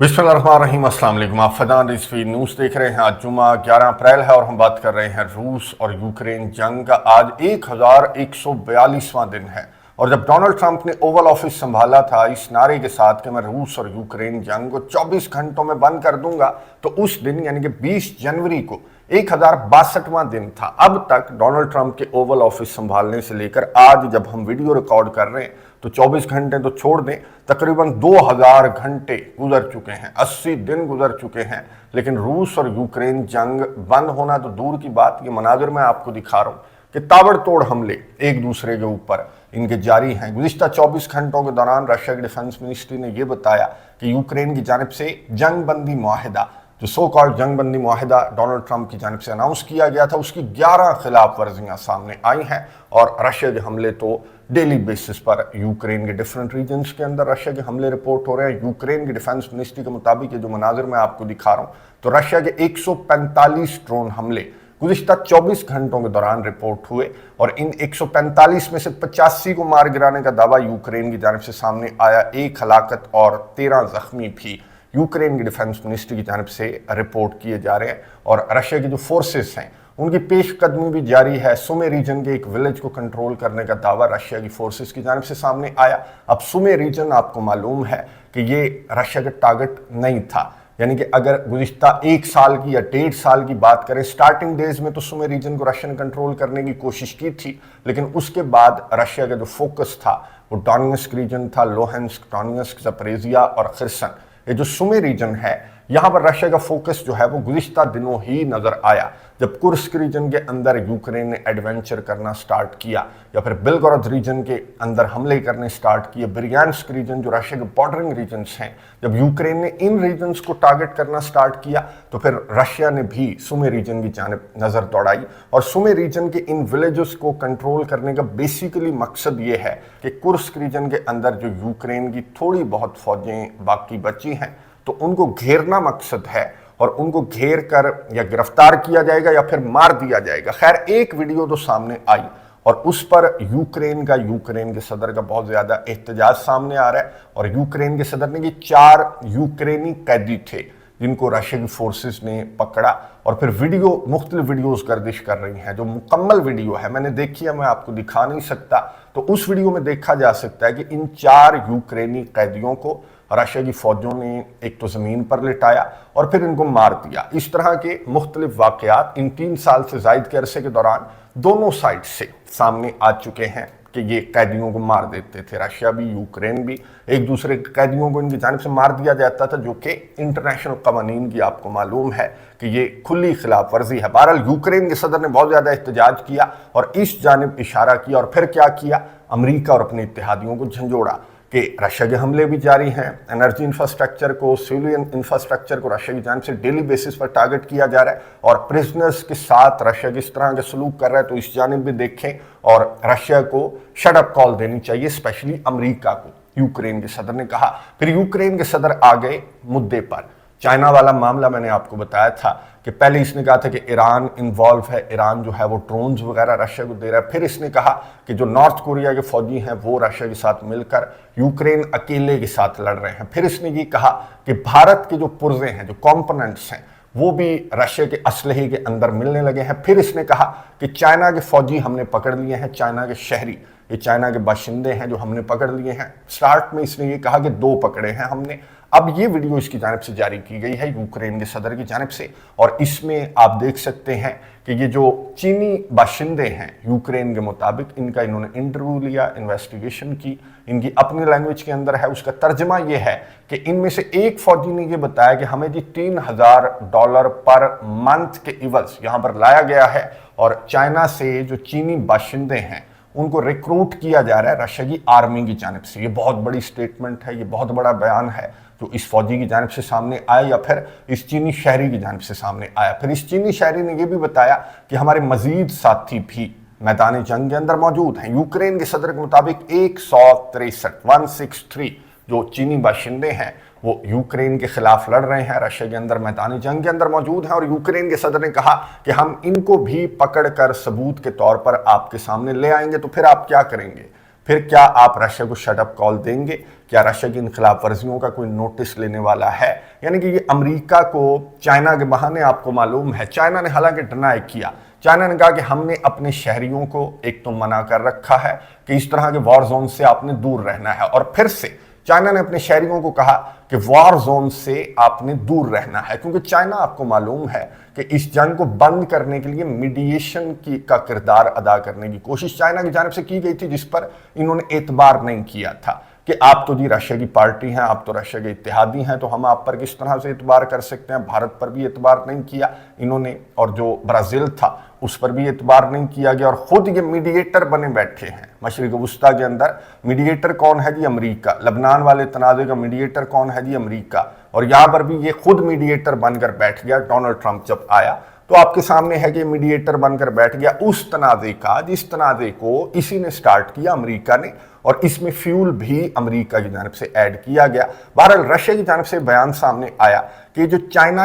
बिस्मिल्लाहिर्रहमानिर्रहीम, अस्सलाम वालेकुम। आप फदान रिजवी न्यूज़ देख रहे हैं। आज जुमा 11 अप्रैल है और हम बात कर रहे हैं रूस और यूक्रेन जंग का। आज 1142वां दिन है और जब डोनाल्ड ट्रंप ने ओवल ऑफिस संभाला था इस नारे के साथ कि मैं रूस और यूक्रेन जंग को 24 घंटों में बंद कर दूंगा, तो उस दिन यानी कि 20 जनवरी को 1062वां दिन था। अब तक डोनाल्ड ट्रंप के ओवल ऑफिस संभालने से लेकर आज जब हम वीडियो रिकॉर्ड कर रहे हैं तो 24 घंटे तो छोड़ दें, तकरीबन 2000 घंटे गुजर चुके हैं, 80 दिन गुजर चुके हैं। लेकिन रूस और यूक्रेन जंग बंद होना तो दूर की बात, ये मनाजिर मैं आपको दिखा रहा हूँ कि ताबड़तोड़ हमले एक दूसरे के ऊपर इनके जारी हैं। गुज़िश्ता 24 घंटों के दौरान रशिया की डिफेंस मिनिस्ट्री ने यह बताया कि यूक्रेन की जानिब से जंग बंदी मुआहिदा, जो सो कॉल्ड जंग बंदी मुआहिदा डोनाल्ड ट्रंप की जानिब से अनाउंस किया गया था, उसकी 11 खिलाफ वर्जियाँ सामने आई हैं। और रशिया के हमले तो डेली बेसिस पर यूक्रेन के डिफरेंट रीजन्स के अंदर रशिया के हमले रिपोर्ट हो रहे हैं। यूक्रेन की डिफेंस मिनिस्ट्री के मुताबिक ये जो मनाजिर मैं आपको दिखा रहा हूँ, तो रशिया के 145 ड्रोन हमले गुज़िश्ता 24 घंटों के दौरान रिपोर्ट हुए और इन 145 में से 85 को मार गिराने का दावा यूक्रेन की जानिब से सामने आया। 1 हलाकत और 13 जख्मी भी यूक्रेन की डिफेंस मिनिस्ट्री की जानिब से रिपोर्ट किए जा रहे हैं। और रशिया की जो फोर्सेस हैं उनकी पेशकदमी भी जारी है। सुमे रीजन के एक विलेज को कंट्रोल करने का दावा रशिया की फोर्सेस की जानिब से सामने आया। अब सुमे रीजन आपको मालूम है कि ये रशिया का टारगेट नहीं था, यानी कि अगर गुज़िश्ता 1 साल की या 1.5 साल की बात करें, स्टार्टिंग डेज में तो सुमे रीजन को रशिया ने कंट्रोल करने की कोशिश की थी, लेकिन उसके बाद रशिया का जो फोकस था वो डोनेट्स्क रीजन था, लुहांस्क, डोनेट्स्क, ज़पोरिज़िया और खिर्सन। ये जो सुमे रीजन है, यहाँ पर रशिया का फोकस जो है वो गुज़िश्ता दिनों ही नजर आया जब कुर्स्क रीजन के अंदर यूक्रेन ने एडवेंचर करना स्टार्ट किया, या फिर बेलगोरोद रीजन के अंदर हमले करने स्टार्ट किए। ब्रियांस्क रीजन जो रशिया के बॉर्डरिंग रीजन्स हैं, जब यूक्रेन ने इन रीजन्स को टारगेट करना स्टार्ट किया तो फिर रशिया ने भी सुमे रीजन की जानिब नज़र दौड़ाई। और सुमे रीजन के इन विलेजेस को कंट्रोल करने का बेसिकली मकसद ये है कि कुर्स्क रीजन के अंदर जो यूक्रेन की थोड़ी बहुत फौजें बाकी बची हैं, तो उनको घेरना मकसद है और उनको घेर कर या गिरफ्तार किया जाएगा या फिर मार दिया जाएगा। खैर, एक वीडियो तो सामने आई और उस पर यूक्रेन के सदर का बहुत ज्यादा एहतजाज सामने आ रहा है। और यूक्रेन के सदर ने कि 4 यूक्रेनी कैदी थे जिनको रशिया की फोर्सेस ने पकड़ा, और फिर वीडियो मुख्तलिफ वीडियोस गर्दिश कर रही हैं। जो मुकम्मल वीडियो है मैंने देखी है, मैं आपको दिखा नहीं सकता, तो उस वीडियो में देखा जा सकता है कि इन 4 यूक्रेनी कैदियों को रशिया की फौजों ने एक तो ज़मीन पर लिटाया और फिर इनको मार दिया। इस तरह के मुख्तलिफ वाक़यात इन 3 साल से ज़ायद के अरसे के दौरान दोनों साइड से सामने आ चुके हैं कि ये कैदियों को मार देते थे। रशिया भी यूक्रेन भी एक दूसरे कैदियों को इनकी जानिब से मार दिया जाता था, जो कि इंटरनेशनल कवानीन की आपको मालूम है कि ये खुली खिलाफ वर्जी है। बहरहाल यूक्रेन के सदर ने बहुत ज़्यादा एहतजाज किया और इस जानिब इशारा किया, और फिर क्या किया, अमरीका और अपने इत्तेहादियों को झंझोड़ा कि रशिया के हमले भी जारी हैं। एनर्जी इंफ्रास्ट्रक्चर को, सिविलियन इंफ्रास्ट्रक्चर को रशिया की जानिब से डेली बेसिस पर टारगेट किया जा रहा है और प्रिजनर्स के साथ रशिया किस तरह के सलूक कर रहा है, तो इस जानिब भी देखें। और रशिया को शट अप कॉल देनी चाहिए, स्पेशली अमरीका को, यूक्रेन के सदर ने कहा। फिर यूक्रेन के सदर आ गए मुद्दे पर। चाइना वाला मामला मैंने आपको बताया था कि पहले इसने कहा था कि ईरान इन्वॉल्व है, ईरान जो है वो ड्रोन्स वगैरह रशिया को दे रहा है। फिर इसने कहा कि जो नॉर्थ कोरिया के फौजी हैं वो रशिया के साथ मिलकर यूक्रेन अकेले के साथ लड़ रहे हैं। फिर इसने ये कहा कि भारत के जो पुर्जे हैं, जो कॉम्पोनेंट्स हैं, वो भी रशिया के असलहे के अंदर मिलने लगे हैं। फिर इसने कहा कि चाइना के फौजी हमने पकड़ लिए हैं, चाइना के शहरी, ये चाइना के बाशिंदे हैं जो हमने पकड़ लिए हैं। स्टार्ट में इसने ये कहा कि 2 पकड़े हैं हमने। अब ये वीडियो इसकी जानिब से जारी की गई है यूक्रेन के सदर की जानिब से, और इसमें आप देख सकते हैं कि ये जो चीनी बाशिंदे हैं यूक्रेन के मुताबिक, इनका इन्होंने इंटरव्यू लिया, इन्वेस्टिगेशन की, इनकी अपनी लैंग्वेज के अंदर है। उसका तर्जमा ये है कि इनमें से एक फौजी ने ये बताया कि हमें जी $3000 पर मंथ के इवज यहाँ पर लाया गया है और चाइना से जो चीनी बाशिंदे हैं उनको रिक्रूट किया जा रहा है रशिया की आर्मी की जानिब से। ये बहुत बड़ी स्टेटमेंट है, ये बहुत बड़ा बयान है जो इस फौजी की जानिब से सामने आया या फिर इस चीनी शहरी की जानिब से सामने आया। फिर इस चीनी शहरी ने यह भी बताया कि हमारे मजीद साथी भी मैदान जंग के अंदर मौजूद हैं। यूक्रेन के सदर के मुताबिक 163 जो चीनी बाशिंदे हैं वो यूक्रेन के खिलाफ लड़ रहे हैं, रशिया के अंदर मैदानी जंग के अंदर मौजूद हैं। और यूक्रेन के सदर ने कहा कि हम इनको भी पकड़कर सबूत के तौर पर आपके सामने ले आएंगे, तो फिर आप क्या करेंगे? پھر کیا آپ رشیا کو شٹ اپ کال دیں گے؟ کیا رشیا کی انخلاف ورزیوں کا کوئی نوٹس لینے والا ہے؟ یعنی کہ یہ امریکہ کو چائنا کے بہانے، آپ کو معلوم ہے چائنا نے حالانکہ ڈینائی کیا، چائنا نے کہا کہ ہم نے اپنے شہریوں کو ایک تو منع کر رکھا ہے کہ اس طرح کے وار زون سے آپ نے دور رہنا ہے، اور پھر سے چائنا نے اپنے شہریوں کو کہا کہ وار زون سے آپ نے دور رہنا ہے، کیونکہ چائنا آپ کو معلوم ہے کہ اس جنگ کو بند کرنے کے لیے میڈیشن کا کردار ادا کرنے کی کوشش چائنا کی جانب سے کی گئی تھی، جس پر انہوں نے اعتبار نہیں کیا تھا کہ آپ تو جی رشیا کی پارٹی ہیں، آپ تو رشیا کے اتحادی ہیں، تو ہم آپ پر کس طرح سے اعتبار کر سکتے ہیں۔ بھارت پر بھی اعتبار نہیں کیا انہوں نے، اور جو برازیل تھا اس پر بھی اعتبار نہیں کیا گیا، اور خود یہ میڈیٹر بنے بیٹھے ہیں مشرق وسطیٰ کے اندر۔ میڈیٹر کون ہے جی؟ امریکہ۔ لبنان والے تنازع کا میڈیٹر کون ہے جی؟ امریکہ۔ اور یہاں پر بھی یہ خود میڈیٹر بن کر بیٹھ گیا ڈونلڈ ٹرمپ جب آیا، تو آپ کے سامنے ہے کہ میڈیٹر بن کر بیٹھ گیا اس تنازع کا جس تنازع کو اسی نے سٹارٹ کیا، امریکہ نے، اور اس میں فیول بھی امریکہ کی جانب سے ایڈ کیا گیا۔ بہرحال رشیا کی جانب سے بیان سامنے آیا کہ جو چائنا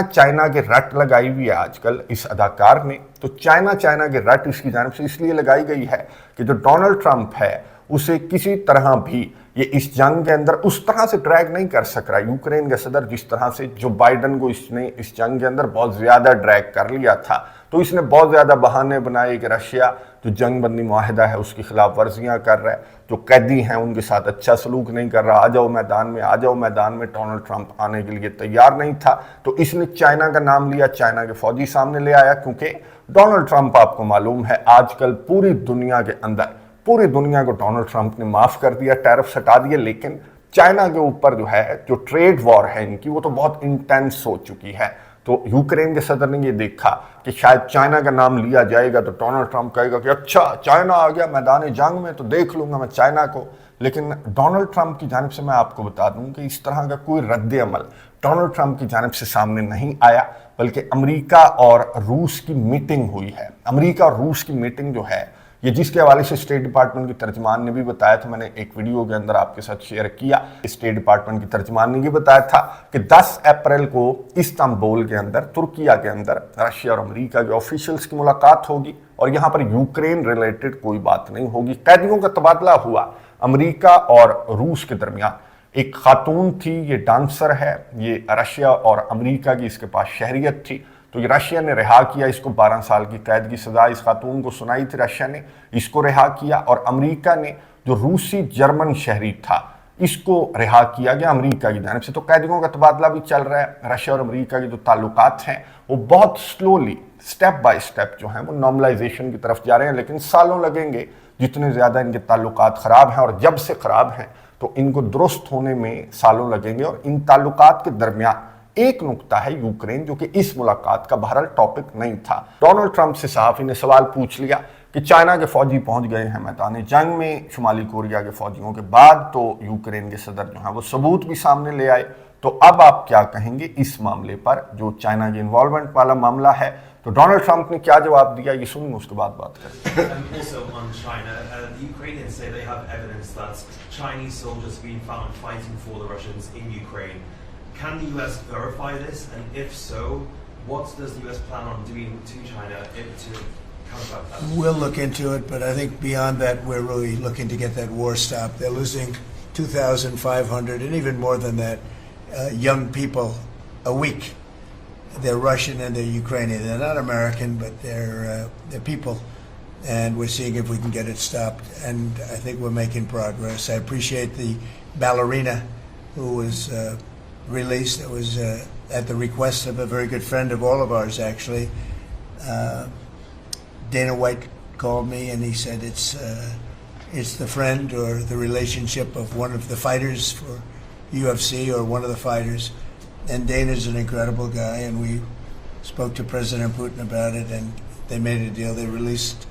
کے رٹ لگائی ہوئی ہے آج کل اس اداکار نے، تو چائنا کے رٹ اس کی جانب سے اس لیے لگائی گئی ہے کہ جو ڈونلڈ ٹرمپ ہے اسے کسی طرح بھی یہ اس جنگ کے اندر اس طرح سے ڈریگ نہیں کر سک رہا یوکرین کا صدر، جس طرح سے جو بائیڈن کو اس نے اس جنگ کے اندر بہت زیادہ ڈریگ کر لیا تھا۔ تو اس نے بہت زیادہ بہانے بنائے کہ رشیا جو جنگ بندی معاہدہ ہے اس کی خلاف ورزیاں کر رہا ہے، جو قیدی ہیں ان کے ساتھ اچھا سلوک نہیں کر رہا، آ جاؤ میدان میں۔ ڈونلڈ ٹرمپ آنے کے لیے تیار نہیں تھا، تو اس نے چائنا کا نام لیا، چائنا کے فوجی سامنے لے آیا، کیونکہ ڈونلڈ ٹرمپ آپ کو معلوم ہے آج کل پوری دنیا کے اندر، پوری دنیا کو ڈونلڈ ٹرمپ نے معاف کر دیا، ٹیرف ہٹا دیے، لیکن چائنا کے اوپر جو ہے جو ٹریڈ وار ہے ان کی وہ تو بہت انٹینس ہو چکی ہے۔ تو یوکرین کے صدر نے یہ دیکھا کہ شاید چائنا کا نام لیا جائے گا تو ڈونلڈ ٹرمپ کہے گا کہ اچھا چائنا آ گیا میدان جنگ میں تو دیکھ لوں گا میں چائنا کو، لیکن ڈونلڈ ٹرمپ کی جانب سے میں آپ کو بتا دوں کہ اس طرح کا کوئی رد عمل ڈونلڈ ٹرمپ کی جانب سے سامنے نہیں آیا، بلکہ امریکہ اور روس کی میٹنگ ہوئی ہے۔ امریکہ اور روس کی میٹنگ جو ہے یہ جس کے حوالے سے اسٹیٹ ڈپارٹمنٹ کی ترجمان نے بھی بتایا تھا، میں نے ایک ویڈیو کے اندر آپ کے ساتھ شیئر کیا، اسٹیٹ ڈپارٹمنٹ کی ترجمان نے یہ بتایا تھا کہ 10 اپریل کو استنبول کے اندر، ترکیہ کے اندر رشیا اور امریکہ کے آفیشلز کی ملاقات ہوگی، اور یہاں پر یوکرین ریلیٹڈ کوئی بات نہیں ہوگی۔ قیدیوں کا تبادلہ ہوا امریکہ اور روس کے درمیان۔ ایک خاتون تھی، یہ ڈانسر ہے، یہ رشیا اور امریکہ کی اس کے پاس شہریت تھی، تو یہ رشیا نے رہا کیا اس کو، 12 سال کی قید کی سزا اس خاتون کو سنائی تھی، رشیا نے اس کو رہا کیا، اور امریکہ نے جو روسی جرمن شہری تھا اس کو رہا کیا گیا امریکہ کی جانب سے۔ تو قیدیوں کا تبادلہ بھی چل رہا ہے۔ رشیا اور امریکہ کے جو تعلقات ہیں وہ بہت سلولی سٹیپ بائی سٹیپ جو ہیں وہ نارملائزیشن کی طرف جا رہے ہیں، لیکن سالوں لگیں گے جتنے زیادہ ان کے تعلقات خراب ہیں، اور جب سے خراب ہیں تو ان کو درست ہونے میں سالوں لگیں گے۔ اور ان تعلقات کے درمیان ایک نقطہ ہے یوکرین، جو کہ اس ملاقات کا بہرحال ٹاپک نہیں تھا۔ ڈونلڈ ٹرمپ سے صحافی نے سوال پوچھ لیا کہ چائنا کے فوجی پہنچ گئے ہیں میدان جنگ میں شمالی کوریا کے فوجیوں کے بعد، تو یوکرین کے صدر جو ہیں وہ ثبوت بھی سامنے لے آئے، تو اب آپ کیا کہیں گے اس معاملے پر جو چائنا کی انوالومنٹ والا معاملہ ہے؟ تو ڈونلڈ ٹرمپ نے کیا جواب دیا یہ سنیں، اس کے بعد بات کریں۔ Also on China, the Ukrainians say they have evidence that Chinese soldiers have been found fighting for the Russians in Ukraine. Can the US verify this? And if so, what does the US plan on doing to China to combat that? We'll look into it, but I think beyond that, we're really looking to get that war stopped. They're losing 2,500 and even more than that young people a week. They're Russian and they're Ukrainian. They're not American, but they're people. And we're seeing if we can get it stopped. And I think we're making progress. I appreciate the ballerina who was released. It was at the request of a very good friend of all of ours, actually. Dana White called me and he said it's the friend or the relationship of one of the fighters for UFC or one of the fighters. And Dana's an incredible guy, and we spoke to President Putin about it, and they made a deal. They released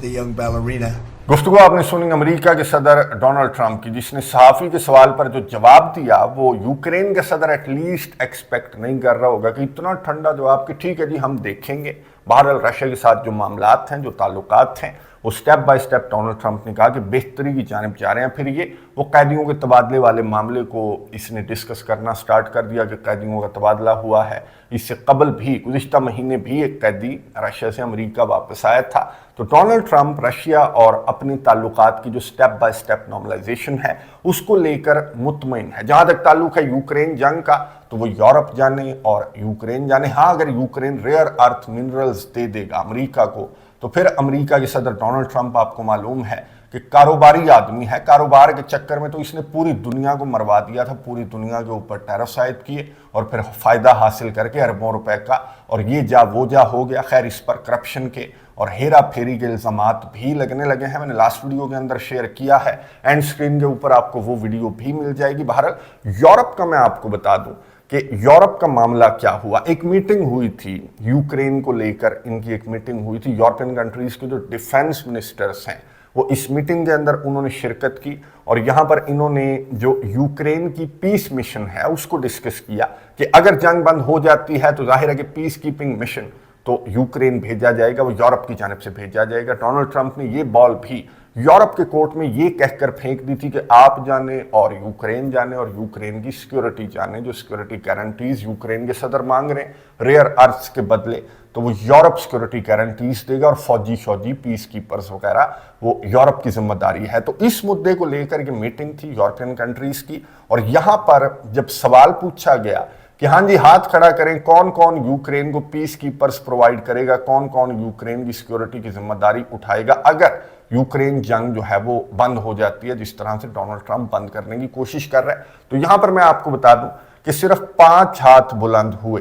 the young ballerina. گفتگو آپ نے سنی امریکہ کے صدر Donald Trump کی، جس نے صحافی کے سوال پر جو جواب دیا وہ یوکرین کے صدر ایٹ لیسٹ ایکسپیکٹ نہیں کر رہا ہوگا کہ اتنا ٹھنڈا جواب کہ ٹھیک ہے جی ہم دیکھیں گے۔ بہرحال رشیا کے ساتھ جو معاملات ہیں، جو تعلقات ہیں वो step by step Donald Trump ने कहा कि बेहतरी की जानिब जा रहे हैं। फिर ये वो कैदियों के तबादले वाले मामले को इसने डिस्कस करना स्टार्ट कर दिया कि कैदियों का तबादला हुआ है। इससे कबल भी गुज़िश्ता महीने भी एक कैदी रशिया से अमेरिका वापस आया था। तो डोनाल्ड ट्रंप रशिया और अपनी ताल्लुकात की जो स्टेप बाय स्टेप नॉर्मलाइजेशन है उसको लेकर मुतमईन है। जहाँ तक ताल्लुक है यूक्रेन जंग का, तो वो यूरोप जाने और यूक्रेन जाने। हाँ, अगर यूक्रेन रेयर अर्थ मिनरल्स दे देगा अमेरिका को, तो फिर अमेरिका के सदर डोनाल्ड ट्रंप, आपको मालूम है कि कारोबारी आदमी है, कारोबार के चक्कर में तो इसने पूरी दुनिया को मरवा दिया था, पूरी दुनिया के ऊपर टैरिफ आयद किए और फिर फ़ायदा हासिल करके अरबों रुपए का, और ये जा वो जा हो गया। खैर, इस पर करप्शन के और हेरा फेरी के इल्ज़ामात भी लगने लगे हैं। मैंने लास्ट वीडियो के अंदर शेयर किया है, एंड स्क्रीन के ऊपर आपको वो वीडियो भी मिल जाएगी। बहरहाल यूरोप का मैं आपको बता दूं कि यूरोप का मामला क्या हुआ। एक मीटिंग हुई थी यूक्रेन को लेकर, इनकी एक मीटिंग हुई थी। यूरोपियन कंट्रीज़ के जो डिफेंस मिनिस्टर्स हैं वो इस मीटिंग के अंदर उन्होंने शिरकत की और यहाँ पर इन्होंने जो यूक्रेन की पीस मिशन है उसको डिस्कस किया कि अगर जंग बंद हो जाती है तो जाहिर है कि पीस कीपिंग मिशन तो यूक्रेन भेजा जाएगा, वो यूरोप की जानिब से भेजा जाएगा। डोनाल्ड ट्रंप ने ये बॉल भी यूरोप के कोर्ट में ये कहकर फेंक दी थी कि आप जाने और यूक्रेन जाने और यूक्रेन की सिक्योरिटी जाने। जो सिक्योरिटी गारंटीज यूक्रेन के सदर मांग रहे हैं रेयर अर्थ्स के बदले, तो वो यूरोप सिक्योरिटी गारंटीज देगा और फौजी पीस कीपर्स वगैरह वो यूरोप की जिम्मेदारी है। तो इस मुद्दे को लेकर के मीटिंग थी यूरोपियन कंट्रीज की, और यहाँ पर जब सवाल पूछा गया कि हाँ जी हाथ खड़ा करें, कौन कौन यूक्रेन को पीस कीपर्स प्रोवाइड करेगा, कौन कौन यूक्रेन की सिक्योरिटी की जिम्मेदारी उठाएगा अगर यूक्रेन जंग जो है वो बंद हो जाती है, जिस तरह से डोनाल्ड ट्रंप बंद करने की कोशिश कर रहे हैं। तो यहां पर मैं आपको बता दूं कि सिर्फ 5 हाथ बुलंद हुए,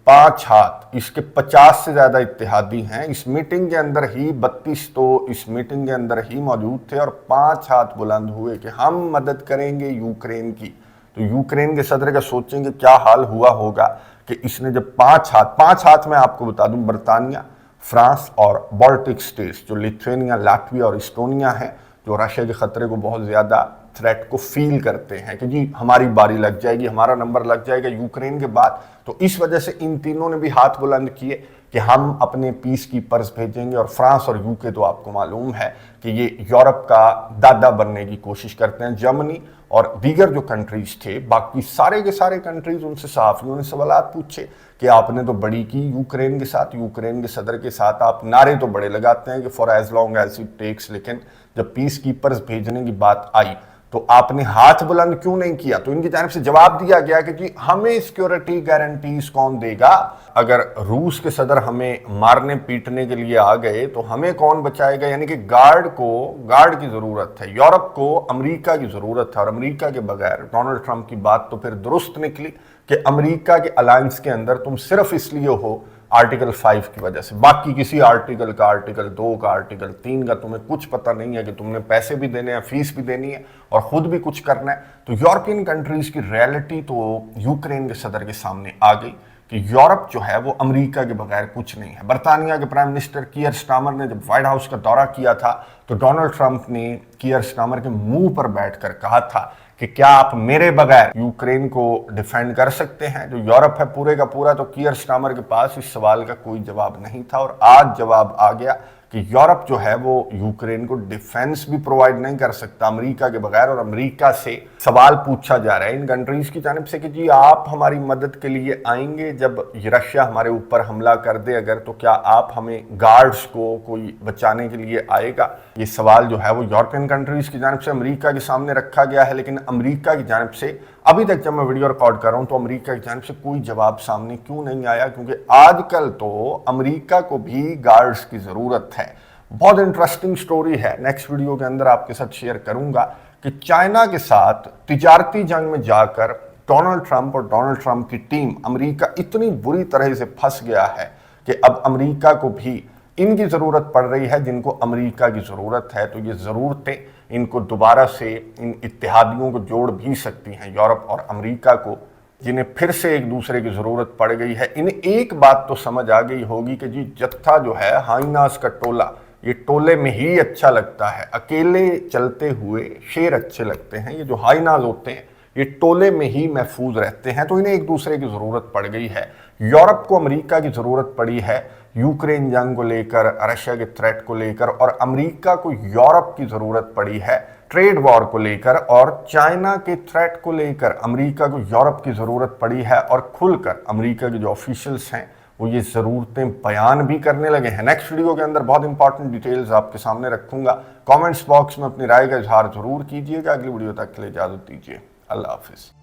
5 हाथ। इसके 50 से ज्यादा इत्तेहादी हैं। इस मीटिंग के अंदर ही 32 तो इस मीटिंग के अंदर ही मौजूद थे और 5 हाथ बुलंद हुए कि हम मदद करेंगे यूक्रेन की। तो यूक्रेन के सदर का सोचेंगे क्या हाल हुआ होगा कि इसने जब 5 हाथ मैं आपको बता दूं, बरतानिया, फ्रांस और बाल्टिक स्टेट्स जो लिथुआनिया, लाटविया और इस्टोनिया हैं, जो रशिया के खतरे को बहुत ज़्यादा थ्रेट को फील करते हैं कि जी हमारी बारी लग जाएगी, हमारा नंबर लग जाएगा यूक्रेन के बाद। तो इस वजह से इन तीनों ने भी हाथ बुलंद किए कि हम अपने पीस कीपर्स भेजेंगे। और फ्रांस और यूके तो आपको मालूम है कि ये यूरोप का दादा बनने की कोशिश करते हैं। जर्मनी और दीगर जो कंट्रीज थे, बाकी सारे के सारे कंट्रीज, उनसे सहाफ़ियों ने सवाल पूछे कि आपने तो बड़ी की यूक्रेन के साथ, यूक्रेन के सदर के साथ आप नारे तो बड़े लगाते हैं कि for as long as it takes, लेकिन जब पीस कीपर्स भेजने की बात आई तो आपने हाथ बुलंद क्यों नहीं किया। तो इनकी जानिब से जवाब दिया गया कि जी हमें सिक्योरिटी गारंटीज कौन देगा, अगर रूस के सदर हमें मारने पीटने के लिए आ गए तो हमें कौन बचाएगा। यानी कि गार्ड की जरूरत है, यूरोप को अमेरिका की जरूरत है, और अमेरिका के बगैर डोनाल्ड ट्रंप की बात तो फिर दुरुस्त निकली कि अमेरिका के अलायंस के अंदर तुम सिर्फ इसलिए हो आर्टिकल 5 की वजह से, बाकी किसी आर्टिकल का, आर्टिकल 2 का, आर्टिकल 3 का तुम्हें कुछ पता नहीं है कि तुमने पैसे भी देने हैं, फीस भी देनी है और खुद भी कुछ करना है। तो यूरोपियन कंट्रीज की रियलिटी तो यूक्रेन के सदर के सामने आ गई कि यूरोप जो है वो अमेरिका के बगैर कुछ नहीं है। बरतानिया के प्राइम मिनिस्टर कीयर स्टामर ने जब व्हाइट हाउस का दौरा किया था तो डोनाल्ड ट्रंप ने कीयर स्टामर के मुंह पर बैठकर कहा था कि क्या आप मेरे बगैर यूक्रेन को डिफेंड कर सकते हैं। जो यूरोप है पूरे का पूरा, तो कीयर स्टामर के पास इस सवाल का कोई जवाब नहीं था, और आज जवाब आ गया कि यूरोप जो है वो यूक्रेन को डिफेंस भी प्रोवाइड नहीं कर सकता अमेरिका के बगैर। और अमेरिका से सवाल पूछा जा रहा है इन कंट्रीज की जानिब से कि जी आप हमारी मदद के लिए आएंगे जब रशिया हमारे ऊपर हमला कर दे अगर, तो क्या आप हमें गार्ड्स को कोई बचाने के लिए आएगा। ये सवाल जो है वो यूरोपियन कंट्रीज की जानिब से अमेरिका के सामने रखा गया है, लेकिन अमेरिका की जानिब से अभी तक जब मैं वीडियो रिकॉर्ड कर रहा हूं तो अमेरिका की जानिब से कोई जवाब सामने क्यों नहीं आया, क्योंकि आजकल तो अमेरिका को भी गार्ड्स की जरूरत है। बहुत इंटरेस्टिंग स्टोरी है, नेक्स्ट वीडियो के अंदर आपके साथ शेयर करूंगा कि चाइना के साथ तिजारती जंग में जाकर डोनाल्ड ट्रंप और डोनाल्ड ट्रंप की टीम, अमेरिका इतनी बुरी तरह से फंस गया है कि अब अमेरिका को भी इनकी ज़रूरत पड़ रही है जिनको अमेरिका की ज़रूरत है। तो ये ज़रूरतें इनको दोबारा से इन इत्तेहादियों को जोड़ भी सकती हैं, यूरोप और अमेरिका को, जिन्हें फिर से एक दूसरे की ज़रूरत पड़ गई है। इन्हें एक बात तो समझ आ गई होगी कि जी जत्था जो है, हाइनास का टोला, ये टोले में ही अच्छा लगता है, अकेले चलते हुए शेर अच्छे लगते हैं। ये जो हाइनास होते हैं ये टोले में ही महफूज रहते हैं, तो इन्हें एक दूसरे की ज़रूरत पड़ गई है। यूरोप को अमेरिका की ज़रूरत पड़ी है यूक्रेन जंग को लेकर, रशिया के थ्रेट को लेकर, और अमेरिका को यूरोप की ज़रूरत पड़ी है ट्रेड वॉर को लेकर, और चाइना के थ्रेट को लेकर अमेरिका को यूरोप की ज़रूरत पड़ी है। और खुलकर अमेरिका के जो ऑफिशियल्स हैं वो ये ज़रूरतें बयान भी करने लगे हैं। नेक्स्ट वीडियो के अंदर बहुत इंपॉर्टेंट डिटेल्स आपके सामने रखूंगा। कमेंट्स बॉक्स में अपनी राय का इजहार ज़रूर कीजिएगा। अगली वीडियो तक के लिए इजाज़त दीजिए। अल्लाह हाफिज़।